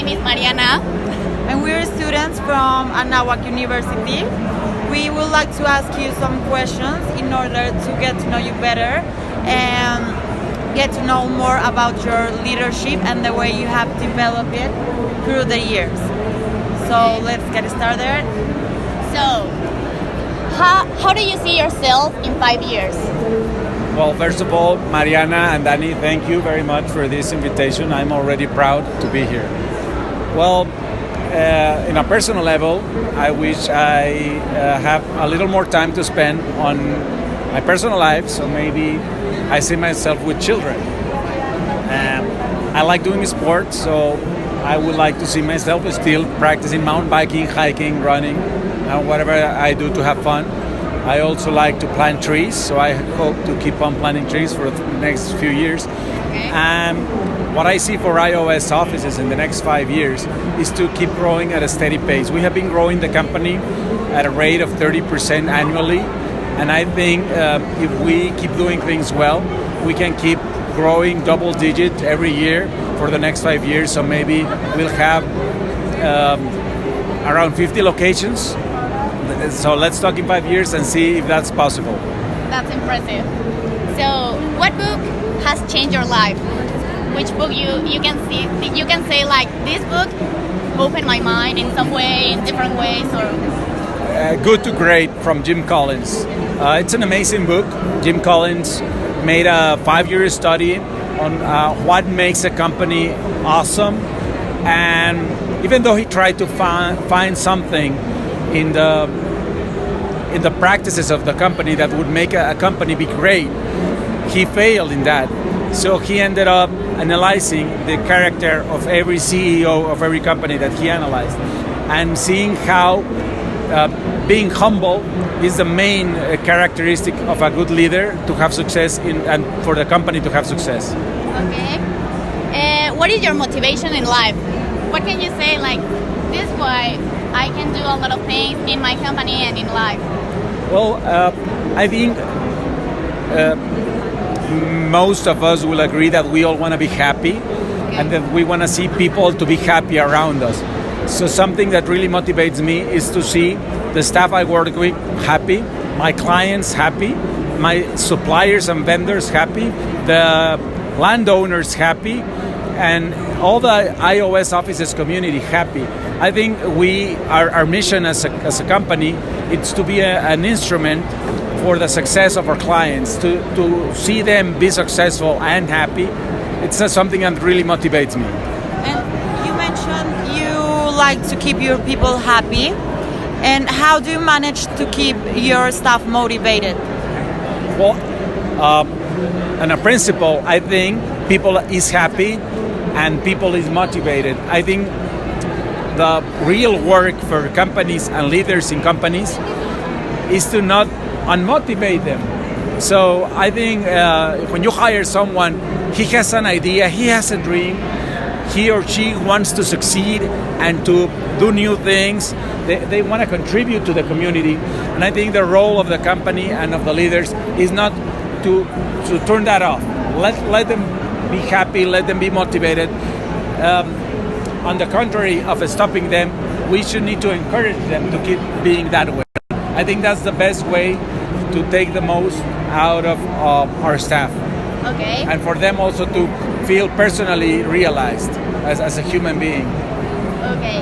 name is Mariana. And we're students from Anáhuac University. We would like to ask you some questions in order to get to know you better and get to know more about your leadership and the way you have developed it through the years. So let's get started. So, how do you see yourself in 5 years? Well, first of all, Mariana and Danny, thank you very much for this invitation. I'm already proud to be here. Well, in a personal level, I wish I have a little more time to spend on my personal life, so maybe I see myself with children. I like doing sports, so I would like to see myself still practicing mountain biking, hiking, running, and whatever I do to have fun. I also like to plant trees, so I hope to keep on planting trees for the next few years. Okay. And what I see for iOS offices in the next 5 years is to keep growing at a steady pace. We have been growing the company at a rate of 30% annually, and I think if we keep doing things well, we can keep growing double digit every year for the next 5 years. So maybe we'll have around 50 locations. So let's talk in 5 years and see if that's possible. That's impressive. So, what book has changed your life? Which book you can say like this book opened my mind in some way, in different ways, or Good to Great from Jim Collins. It's an amazing book. Jim Collins made a 5-year study on what makes a company awesome, and even though he tried to find something in the practices of the company that would make a company be great, he failed in that. So he ended up analyzing the character of every CEO of every company that he analyzed, and seeing how being humble is the main characteristic of a good leader to have success and for the company to have success. okay. What is your motivation in life? What can you say like this way I can do a lot of things in my company and in life? Well, I think most of us will agree that we all want to be happy, and that we want to see people to be happy around us. So something that really motivates me is to see the staff I work with happy, my clients happy, my suppliers and vendors happy, the landowners happy, and all the iOS offices community happy. I think our mission as a company, it's to be an instrument for the success of our clients, to see them be successful and happy. It's something that really motivates me. And you mentioned you like to keep your people happy. And how do you manage to keep your staff motivated? Well, on a principle, I think people is happy and people is motivated. I think the real work for companies and leaders in companies is to not unmotivate them. So I think when you hire someone, he has an idea, he has a dream, he or she wants to succeed and to do new things. They want to contribute to the community. And I think the role of the company and of the leaders is not to turn that off. Let them be happy, let them be motivated. On the contrary of stopping them, we should need to encourage them to keep being that way. I think that's the best way to take the most out of our staff. Okay. And for them also to feel personally realized as a human being. Okay.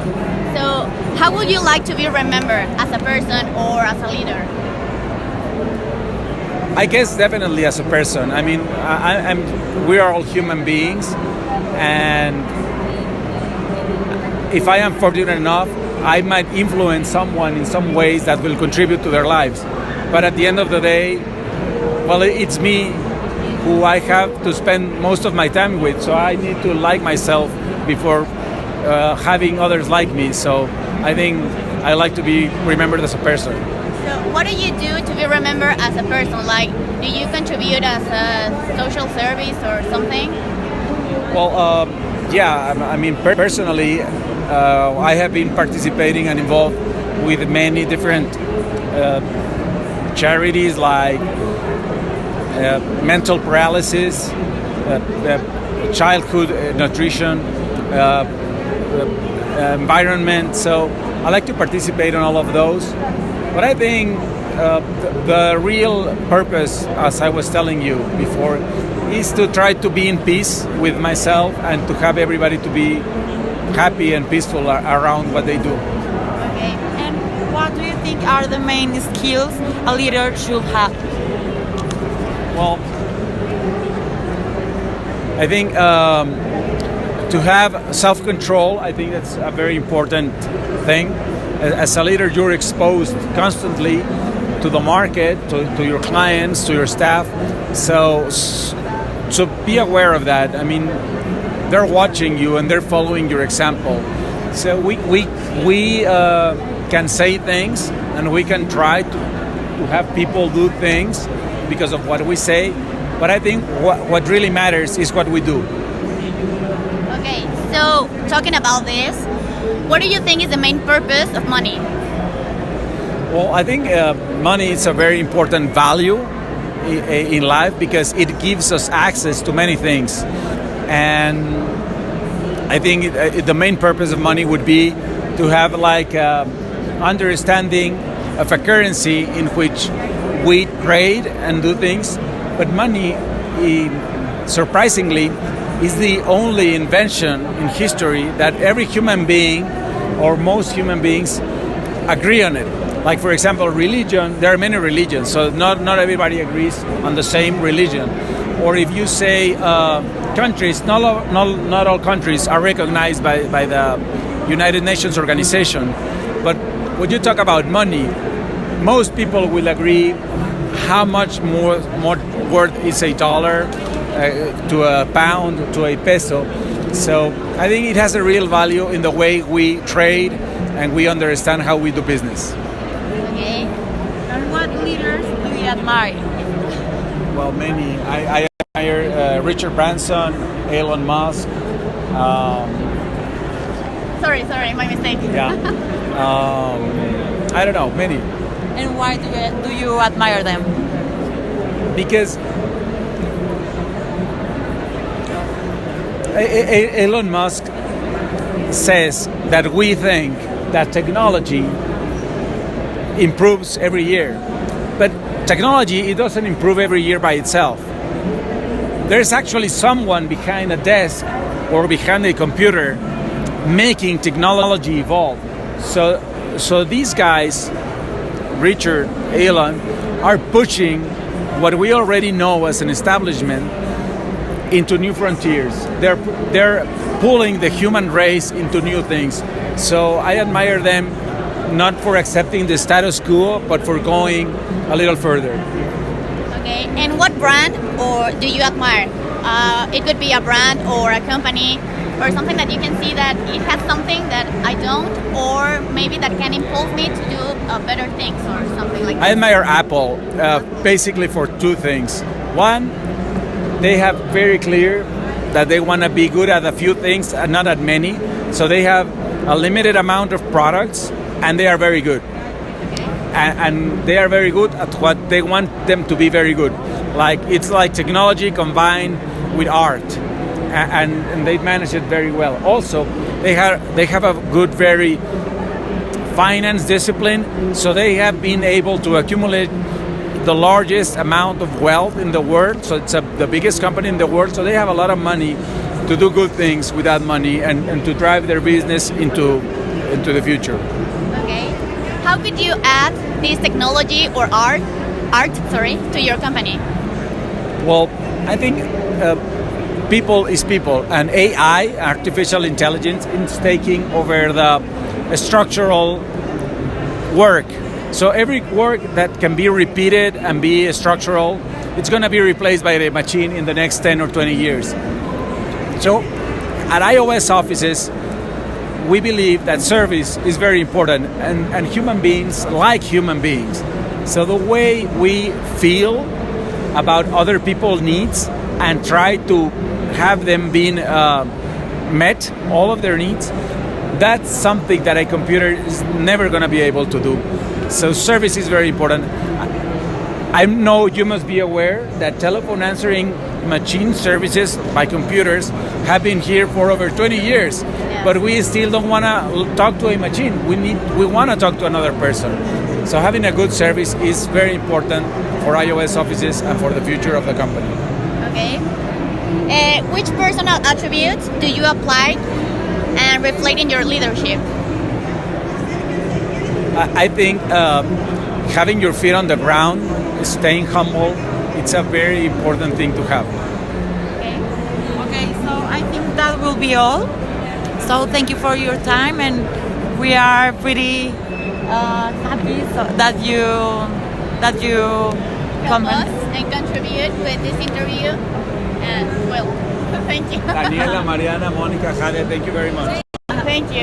So, how would you like to be remembered as a person or as a leader? I guess definitely as a person. I mean, we are all human beings, and if I am fortunate enough, I might influence someone in some ways that will contribute to their lives. But at the end of the day, well, it's me who I have to spend most of my time with. So I need to like myself before having others like me. So I think I like to be remembered as a person. So, what do you do to be remembered as a person? Like, do you contribute as a social service or something? Well, yeah, I mean, personally, I have been participating and involved with many different charities like mental paralysis, childhood nutrition, environment. So I like to participate in all of those. But I think the real purpose, as I was telling you before, is to try to be in peace with myself and to have everybody to be happy and peaceful around what they do. Okay. And what do you think are the main skills a leader should have? Well, I think to have self-control, I think that's a very important thing. As a leader, you're exposed constantly to the market, to your clients, to your staff. So be aware of that. I mean, they're watching you and they're following your example. So we can say things and we can try to have people do things because of what we say. But I think what really matters is what we do. Okay, so talking about this, what do you think is the main purpose of money? Well, I think money is a very important value in life because it gives us access to many things. And I think the main purpose of money would be to have like understanding of a currency in which we trade and do things. But money, surprisingly, is the only invention in history that every human being or most human beings agree on it. Like, for example, religion, there are many religions, so not everybody agrees on the same religion. Or if you say countries, not all countries are recognized by the United Nations organization. But when you talk about money, most people will agree how much more worth is a dollar to a pound, to a peso. So I think it has a real value in the way we trade and we understand how we do business. Okay. And what leaders do you admire? Well, many. I admire Richard Branson, Elon Musk. Sorry, my mistake. Yeah. I don't know, many. And why do you admire them? Because Elon Musk says that we think that technology improves every year. But technology, it doesn't improve every year by itself. There's actually someone behind a desk or behind a computer making technology evolve. So these guys, Richard, Elon, are pushing what we already know as an establishment into new frontiers. They're pulling the human race into new things. So I admire them not for accepting the status quo, but for going a little further. Okay, and what brand or do you admire? It could be a brand or a company or something that you can see that it has something that I don't, or maybe that can impulse me to do better things or something like that. I admire Apple basically for two things. One, they have very clear that they want to be good at a few things and not at many. So they have a limited amount of products and they are very good. And they are very good at what they want them to be very good. Like, it's like technology combined with art, and they manage it very well. Also, they have a good, very finance discipline, so they have been able to accumulate the largest amount of wealth in the world. So it's the biggest company in the world. So they have a lot of money to do good things with that money and to drive their business into the future. Okay. How could you add this technology or art, to your company? Well, I think people is people, and AI, artificial intelligence, is taking over the structural work. So every work that can be repeated and be structural, it's going to be replaced by the machine in the next 10 or 20 years. So at iOS offices, we believe that service is very important, and human beings like human beings. So the way we feel about other people's needs and try to have them being met, all of their needs, that's something that a computer is never going to be able to do. So service is very important. I know you must be aware that telephone answering machine services by computers have been here for over 20 years, but we still don't want to talk to a machine. We want to talk to another person. So having a good service is very important for iOS offices and for the future of the company. Okay. Which personal attributes do you apply and reflect in your leadership? I think having your feet on the ground, staying humble, it's a very important thing to have. Okay. Okay, so I think that will be all. So thank you for your time, and we are pretty happy that you Help come. us and contribute with this interview. And well, thank you. Daniela, Mariana, Monica, Jade, thank you very much. Thank you.